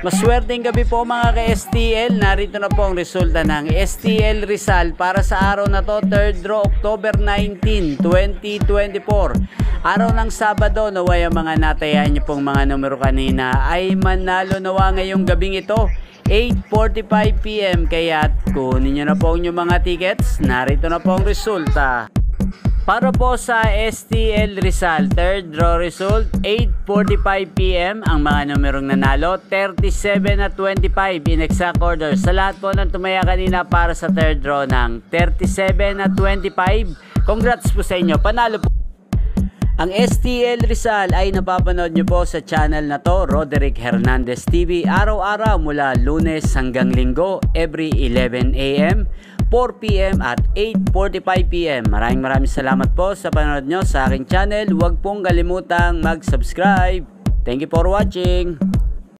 Maswerteng gabi po mga ka-STL. Narito na po ang resulta ng STL Rizal para sa araw na to, 3rd draw, October 19, 2024. Araw ng Sabado, naway ang mga natayan niyo pong mga numero kanina ay manalo nawa ngayong gabing ito, 8:45 PM. Kaya kunin niyo na po ang inyong mga tickets. Narito na po ang resulta. Para po sa STL Rizal, 3rd draw result, 8:45 PM ang mga numerong nanalo, 37 at 25 in exact order. Sa lahat po ng tumaya kanina para sa 3rd draw ng 37 at 25, congrats po sa inyo, panalo po. Ang STL Rizal ay napapanood nyo po sa channel na to, Roderick Hernandez TV, araw-araw mula Lunes hanggang Linggo, every 11 AM, 4 PM at 8:45 PM. Maraming salamat po sa panonood nyo sa aking channel. Huwag pong kalimutang mag-subscribe. Thank you for watching.